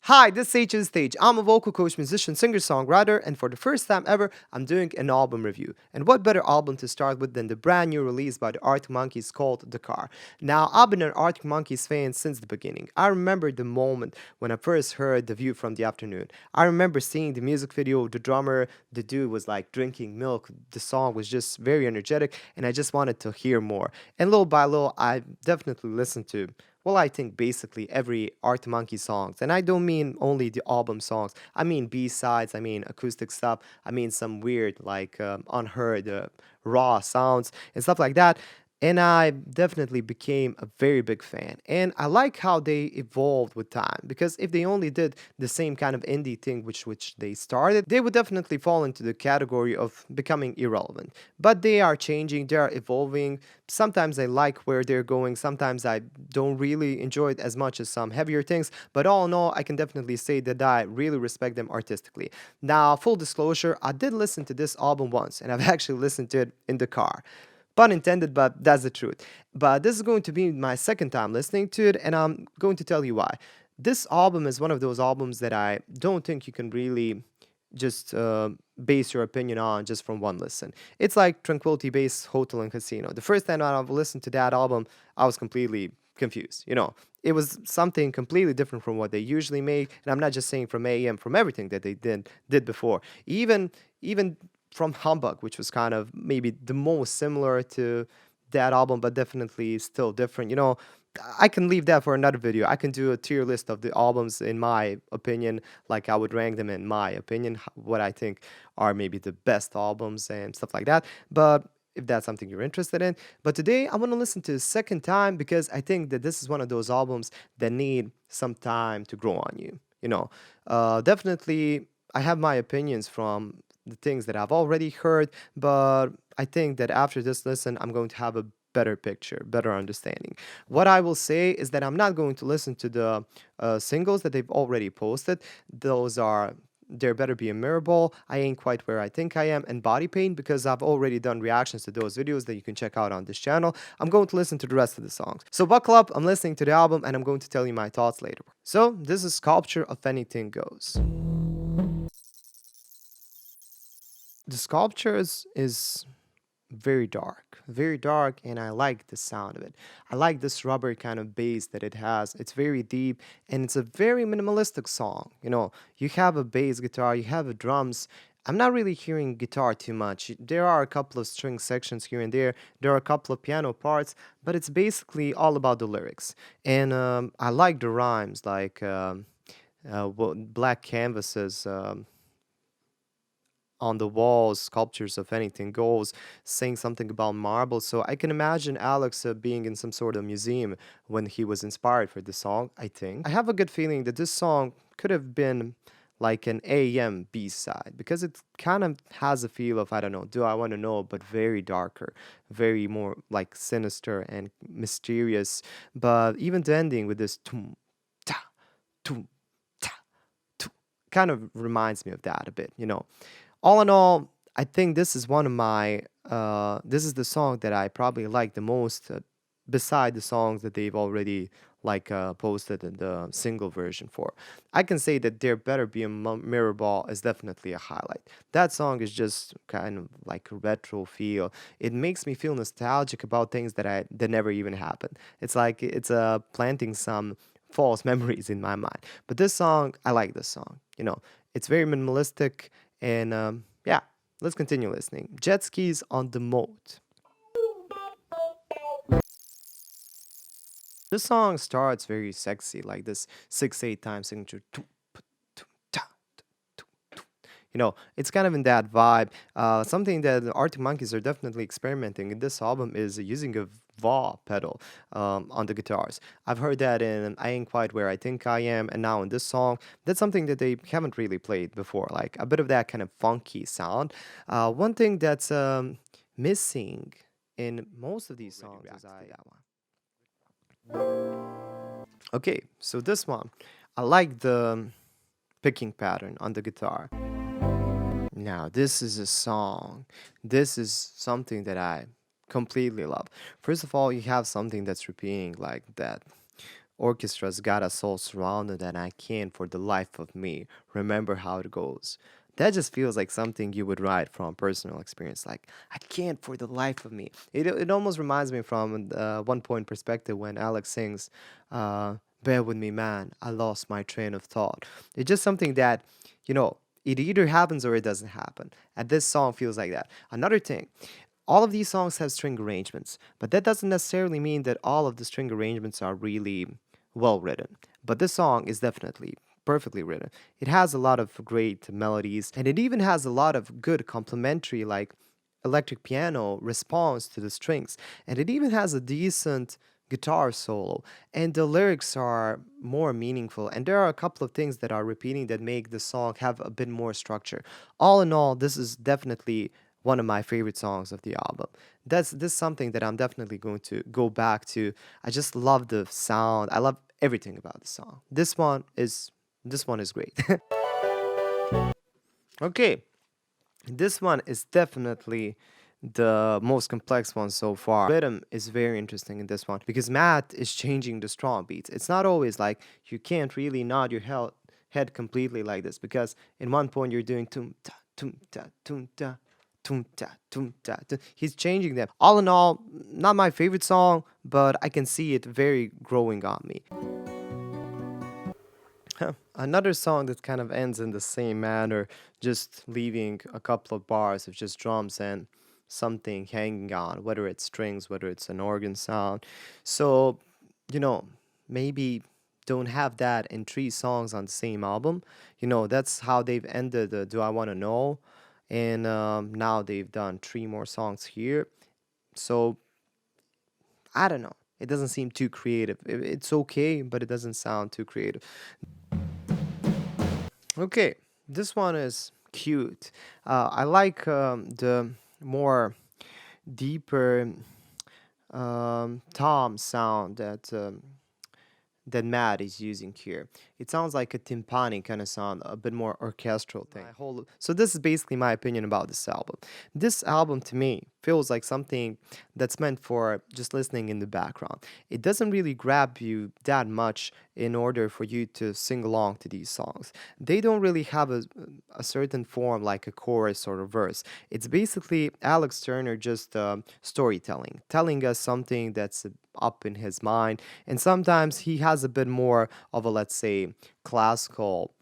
Hi, this is H is Stage. I'm a vocal coach, musician, singer, songwriter, and for the first time ever, I'm doing an album review. And what better album to start with than the brand new release by the Arctic Monkeys called The Car? Now, I've been an Arctic Monkeys fan since the beginning. I remember the moment when I first heard The View from the Afternoon. I remember seeing the music video, the drummer, the dude was like drinking milk. The song was just very energetic, and I just wanted to hear more. And little by little, I definitely listened to I think basically every Art Monkey songs, and I don't mean only the album songs. I mean B-sides, I mean acoustic stuff, I mean some weird like unheard raw sounds and stuff like that. And I definitely became a very big fan. And I like how they evolved with time because if they only did the same kind of indie thing which they started, they would definitely fall into the category of becoming irrelevant. But they are changing, they are evolving. Sometimes I like where they're going, sometimes I don't really enjoy it as much as some heavier things, but all in all, I can definitely say that I really respect them artistically. Now, full disclosure, I did listen to this album once, and I've actually listened to it in the car. Pun intended, but that's the truth. But this is going to be my second time listening to it, and I'm going to tell you why. This album is one of those albums that I don't think you can really just base your opinion on just from one listen. It's like Tranquility Base Hotel and Casino. The first time I've listened to that album, I was completely confused. It was something completely different from what they usually make, and I'm not just saying from AEM, from everything that they did before. Even from Humbug, which was kind of maybe the most similar to that album, but definitely still different. I can leave that for another video. I can do a tier list of the albums in my opinion, like I would rank them in my opinion, what I think are maybe the best albums and stuff like that. But if that's something you're interested in. But today I want to listen to the second time because I think that this is one of those albums that need some time to grow on you. Definitely I have my opinions from the things that I've already heard, but I think that after this listen, I'm going to have a better picture, better understanding. What I will say is that I'm not going to listen to the singles that they've already posted. Those are There Better Be a Mirror Ball, I Ain't Quite Where I Think I Am, and Body Pain because I've already done reactions to those videos that you can check out on this channel. I'm going to listen to the rest of the songs. So buckle up, I'm listening to the album and I'm going to tell you my thoughts later. So this is Sculpture of Anything Goes. The sculptures is very dark, and I like the sound of it. I like this rubber kind of bass that it has. It's very deep, and it's a very minimalistic song. You have a bass guitar, you have a drums. I'm not really hearing guitar too much. There are a couple of string sections here and there. There are a couple of piano parts, but it's basically all about the lyrics. And I like the rhymes, like black canvases. On the walls, sculptures of anything goes, saying something about marble. So I can imagine Alex being in some sort of museum when he was inspired for the song, I think. I have a good feeling that this song could have been like an AM B side because it kind of has a feel of, I don't know, do I want to know, but very darker, very more like sinister and mysterious. But even the ending with this tum, ta, tum, ta, tum, kind of reminds me of that a bit. All in all, I think this is one of my this is the song that I probably like the most beside the songs that they've already posted in the single version for. I can say that There Better Be a Mirror Ball is definitely a highlight. That song is just kind of like a retro feel. It makes me feel nostalgic about things that never even happened. It's like it's planting some false memories in my mind. But this song, I like this song. It's very minimalistic. And yeah, let's continue listening. Jet skis on the moat. This song starts very sexy, like this 6/8 time signature. It's kind of in that vibe. Something that the Arctic Monkeys are definitely experimenting in this album is using a VAW pedal on the guitars. I've heard that in I Ain't Quite Where I Think I Am, and now in this song, that's something that they haven't really played before, like a bit of that kind of funky sound. One thing that's missing in most of these songs is that one. Okay, so this one, I like the picking pattern on the guitar. Now, this is a song. This is something that I completely love. First of all, you have something that's repeating like that orchestra's got us all surrounded, and I can't for the life of me remember how it goes. That just feels like something you would write from personal experience. Like, I can't for the life of me. It almost reminds me from one point perspective when Alex sings, bear with me, man, I lost my train of thought. It's just something that, you know, it either happens or it doesn't happen. And this song feels like that. Another thing, all of these songs have string arrangements, but that doesn't necessarily mean that all of the string arrangements are really well written. But this song is definitely perfectly written. It has a lot of great melodies, and it even has a lot of good complementary, like electric piano response to the strings, and it even has a decent guitar solo, and the lyrics are more meaningful, and there are a couple of things that are repeating that make the song have a bit more structure. All in all, this is definitely one of my favorite songs of the album. That's this is something that I'm definitely going to go back to. I just love the sound. I love everything about the song. This one is great. Okay, this one is definitely the most complex one so far. Rhythm is very interesting in this one because Matt is changing the strong beats. It's not always like you can't really nod your head completely like this because in one point you're doing tum ta tum ta tum ta tum ta. He's changing them. All in all, not my favorite song, but I can see it very growing on me. Another song that kind of ends in the same manner, just leaving a couple of bars of just drums and something hanging on, whether it's strings, whether it's an organ sound. So, you know, maybe don't have that in three songs on the same album. That's how they've ended Do I Want to Know? And now they've done three more songs here. So, I don't know. It doesn't seem too creative. It's okay, but it doesn't sound too creative. Okay, this one is cute. I like the more deeper tom sound that Matt is using here. It sounds like a timpani kind of sound, a bit more orchestral thing. So this is basically my opinion about this album. This album to me feels like something that's meant for just listening in the background. It doesn't really grab you that much in order for you to sing along to these songs. They don't really have a certain form like a chorus or a verse. It's basically Alex Turner just storytelling, telling us something that's up in his mind. And sometimes he has a bit more of a, let's say, classical,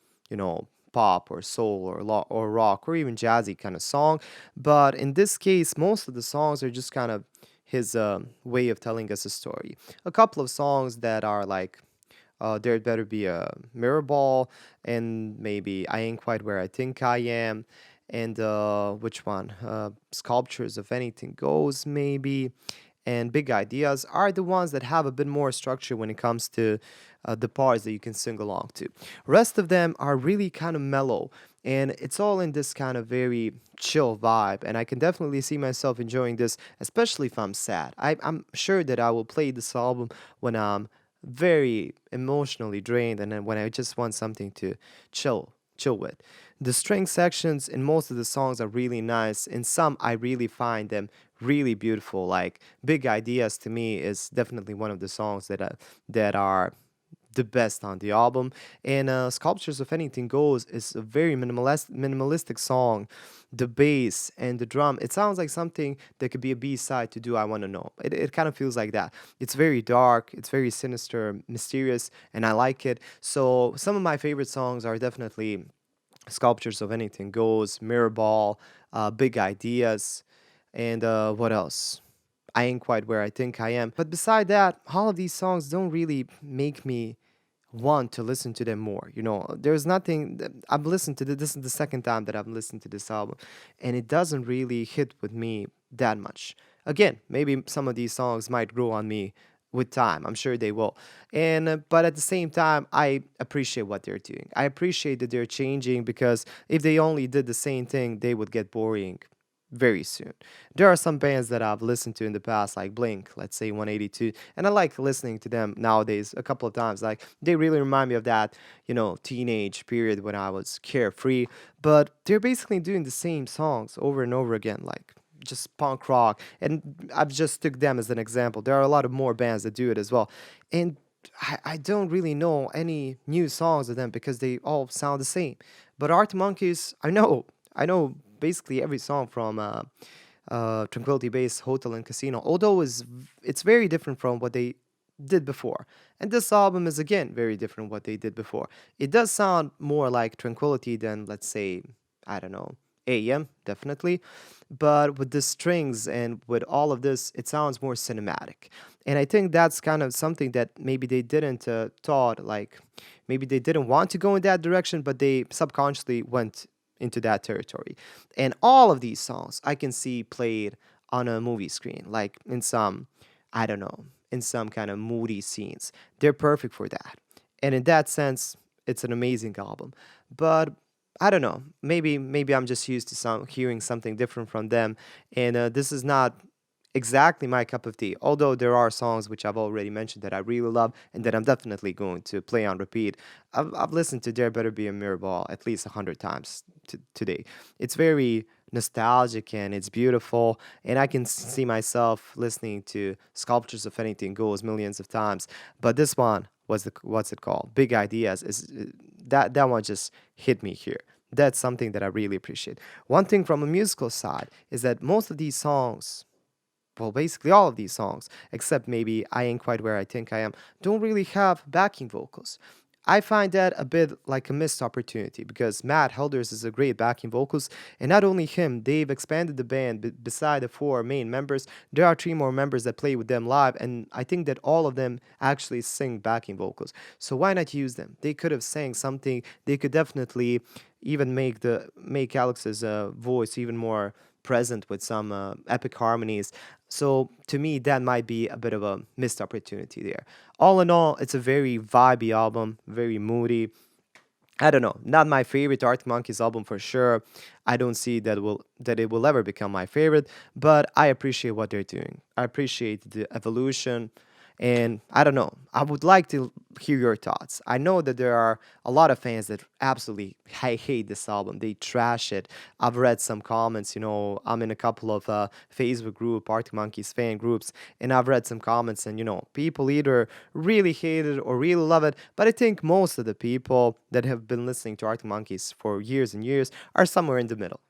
pop or soul or rock or even jazzy kind of song. But in this case, most of the songs are just kind of his way of telling us a story. A couple of songs that are like There'd Better Be a Mirror Ball, and maybe I Ain't Quite Where I Think I Am, and which one? Sculptures of Anything Goes, maybe, and Big Ideas are the ones that have a bit more structure when it comes to the parts that you can sing along to. Rest of them are really kind of mellow, and it's all in this kind of very chill vibe, and I can definitely see myself enjoying this, especially if I'm sad. I'm sure that I will play this album when I'm very emotionally drained and then when I just want something to chill with. The string sections in most of the songs are really nice. In some, I really find them really beautiful. Like Big Ideas to me is definitely one of the songs that are the best on the album. And Sculptures of Anything Goes is a very minimalistic song. The bass and the drum, it sounds like something that could be a B-side to Do I Want to Know. It kind of feels like that. It's very dark, it's very sinister, mysterious, and I like it. So some of my favorite songs are definitely Sculptures of Anything Goes, Mirror Ball, Big Ideas, and what else? I Ain't Quite Where I Think I Am. But beside that, all of these songs don't really make me want to listen to them more. There's nothing I've listened to this is the second time that I've listened to this album, and it doesn't really hit with me that much. Again, maybe some of these songs might grow on me with time. I'm sure they will. And but at the same time, I appreciate what they're doing. I appreciate that they're changing because if they only did the same thing, they would get boring very soon. There are some bands that I've listened to in the past, like Blink, let's say 182, and I like listening to them nowadays a couple of times. Like they really remind me of that, teenage period when I was carefree. But they're basically doing the same songs over and over again, like just punk rock. And I've just took them as an example. There are a lot of more bands that do it as well. And I don't really know any new songs of them because they all sound the same. But Art Monkeys, I know basically every song from Tranquility Base, Hotel and Casino. Although it's very different from what they did before, and this album is again very different what they did before. It does sound more like Tranquility than, let's say, I don't know, AM definitely, but with the strings and with all of this, it sounds more cinematic. And I think that's kind of something that maybe they didn't thought, like maybe they didn't want to go in that direction, but they subconsciously went into that territory. And all of these songs I can see played on a movie screen, like in some, I don't know, in some kind of moody scenes. They're perfect for that. And in that sense, it's an amazing album. But I don't know. Maybe I'm just used to hearing something different from them, and this is not exactly my cup of tea. Although there are songs which I've already mentioned that I really love and that I'm definitely going to play on repeat. I've listened to There Better Be a Mirrorball at least 100 times today. It's very nostalgic and it's beautiful, and I can see myself listening to Sculptures of Anything Goes millions of times. But this one was the what's it called? Big Ideas is that one just hit me here. That's something that I really appreciate. One thing from a musical side is that most of these songs, well, basically all of these songs, except maybe I Ain't Quite Where I Think I Am, don't really have backing vocals. I find that a bit like a missed opportunity because Matt Helders is a great backing vocalist, and not only him, they've expanded the band. Beside the four main members, there are three more members that play with them live, and I think that all of them actually sing backing vocals. So why not use them? They could have sang something. They could definitely even make Alex's voice even more present with some epic harmonies. So to me, that might be a bit of a missed opportunity there. All in all, it's a very vibey album, very moody. I don't know, not my favorite Arctic Monkeys album for sure. I don't see that it will ever become my favorite, but I appreciate what they're doing. I appreciate the evolution, and I don't know. I would like to hear your thoughts. I know that there are a lot of fans that absolutely hate this album. They trash it. I've read some comments. I'm in a couple of Facebook group, Arctic Monkeys fan groups, and I've read some comments, and people either really hate it or really love it. But I think most of the people that have been listening to Arctic Monkeys for years and years are somewhere in the middle.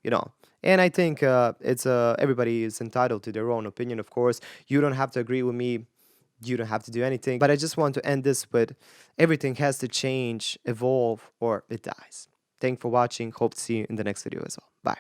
And I think it's everybody is entitled to their own opinion. Of course, you don't have to agree with me. You don't have to do anything. But I just want to end this with everything has to change, evolve, or it dies. Thanks for watching. Hope to see you in the next video as well. Bye.